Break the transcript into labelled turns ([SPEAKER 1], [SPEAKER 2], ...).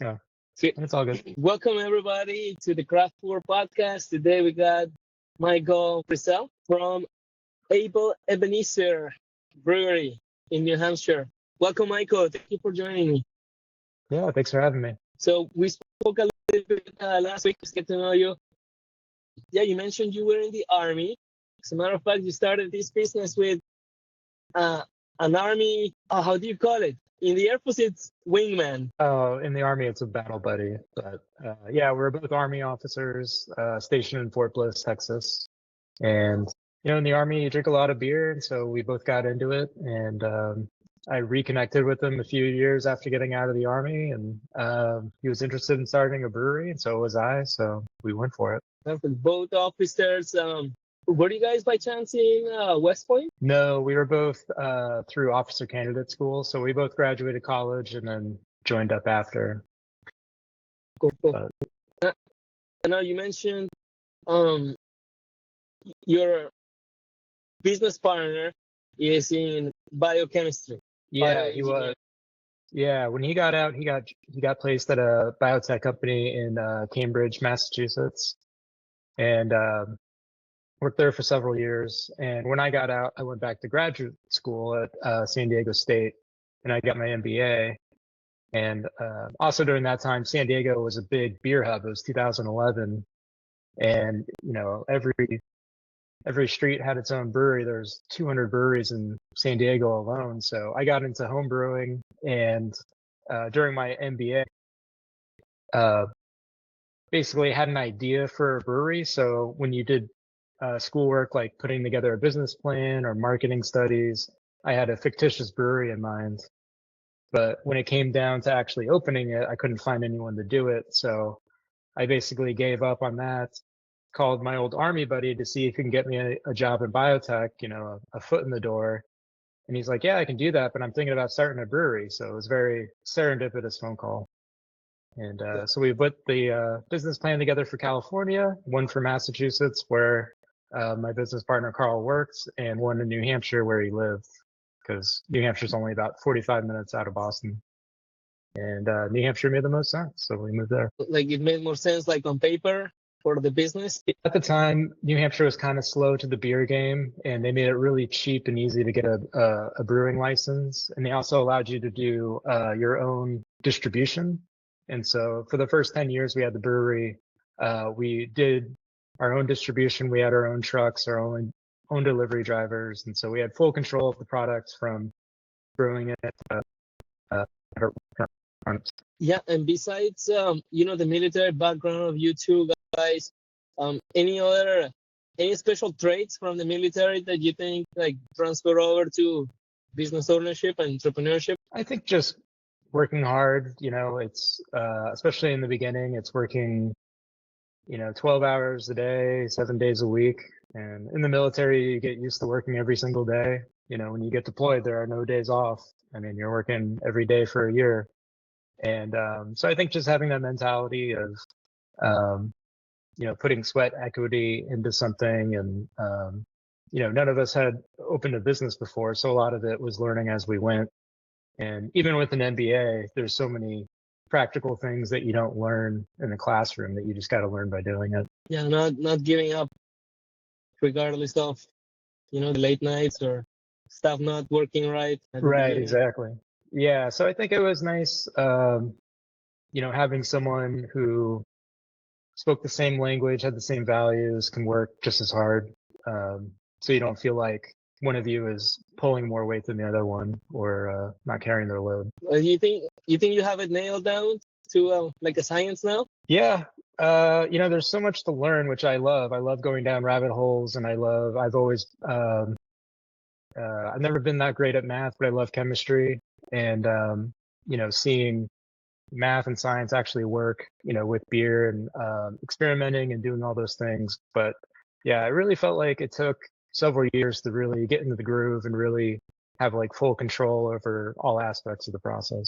[SPEAKER 1] Yeah,
[SPEAKER 2] Sweet.
[SPEAKER 1] it's all good.
[SPEAKER 2] Welcome everybody to the Craft War podcast. Today we got Michael Brisell from Able Ebenezer Brewery in New Hampshire. Welcome, Michael. Thank you for joining me.
[SPEAKER 1] Yeah, thanks for having me.
[SPEAKER 2] So we spoke a little bit last week to get to know you. Yeah, you mentioned you were in the Army. As a matter of fact, you started this business with an Army, how do you call it? In the Air Force, it's wingman.
[SPEAKER 1] Oh, in the Army, it's a battle buddy. But yeah, we're both Army officers stationed in Fort Bliss, Texas. And, in the Army, you drink a lot of beer. And so we both got into it. And I reconnected with him a few years after getting out of the Army. And he was interested in starting a brewery. And so was I. So we went for it.
[SPEAKER 2] Perfect. Both officers. Were you guys by chance in West Point?
[SPEAKER 1] No, we were both through officer candidate school. So we both graduated college and then joined up after.
[SPEAKER 2] Cool.
[SPEAKER 1] But,
[SPEAKER 2] Now you mentioned your business partner is in biochemistry.
[SPEAKER 1] yeah, he was. Yeah, when he got out, he got placed at a biotech company in Cambridge, Massachusetts, and worked there for several years. And when I got out, I went back to graduate school at San Diego State, and I got my MBA. And also during that time, San Diego was a big beer hub. It was 2011, and every street had its own brewery. There's 200 breweries in San Diego alone. So I got into home brewing, and during my MBA, basically had an idea for a brewery. So when you did schoolwork, like putting together a business plan or marketing studies, I had a fictitious brewery in mind. But when it came down to actually opening it, I couldn't find anyone to do it. So I basically gave up on that, called my old Army buddy to see if he can get me a job in biotech, a foot in the door. And he's like, yeah, I can do that, but I'm thinking about starting a brewery. So it was very serendipitous phone call. And so we put the business plan together for California, one for Massachusetts, where my business partner Carl works, and one in New Hampshire where he lived, because New Hampshire's only about 45 minutes out of Boston. And New Hampshire made the most sense, so we moved there.
[SPEAKER 2] Like it made more sense, like on paper for the business?
[SPEAKER 1] At the time, New Hampshire was kind of slow to the beer game, and they made it really cheap and easy to get a brewing license. And they also allowed you to do your own distribution. And so for the first 10 years we had the brewery, we did our own distribution. We had our own trucks, our own delivery drivers. And so we had full control of the products from brewing it.
[SPEAKER 2] Yeah, and besides, the military background of you two guys, any special traits from the military that you think like transfer over to business ownership and entrepreneurship?
[SPEAKER 1] I think just working hard, it's especially in the beginning, it's working 12 hours a day, 7 days a week. And in the military, you get used to working every single day. When you get deployed, there are no days off. I mean, you're working every day for a year. And so I think just having that mentality of putting sweat equity into something, and none of us had opened a business before, so a lot of it was learning as we went. And even with an MBA, there's so many practical things that you don't learn in the classroom that you just got to learn by doing it.
[SPEAKER 2] Yeah, not giving up regardless of the late nights or stuff not working right.
[SPEAKER 1] Right, exactly. Yeah, so I think it was nice having someone who spoke the same language, had the same values, can work just as hard, so you don't feel like one of you is pulling more weight than the other one, or not carrying their load.
[SPEAKER 2] You think you have it nailed down to like a science now?
[SPEAKER 1] Yeah, there's so much to learn, which I love. I love going down rabbit holes, and I've always I've never been that great at math, but I love chemistry, and seeing math and science actually work, with beer, and experimenting and doing all those things. But yeah, I really felt like it took several years to really get into the groove and really have like full control over all aspects of the process.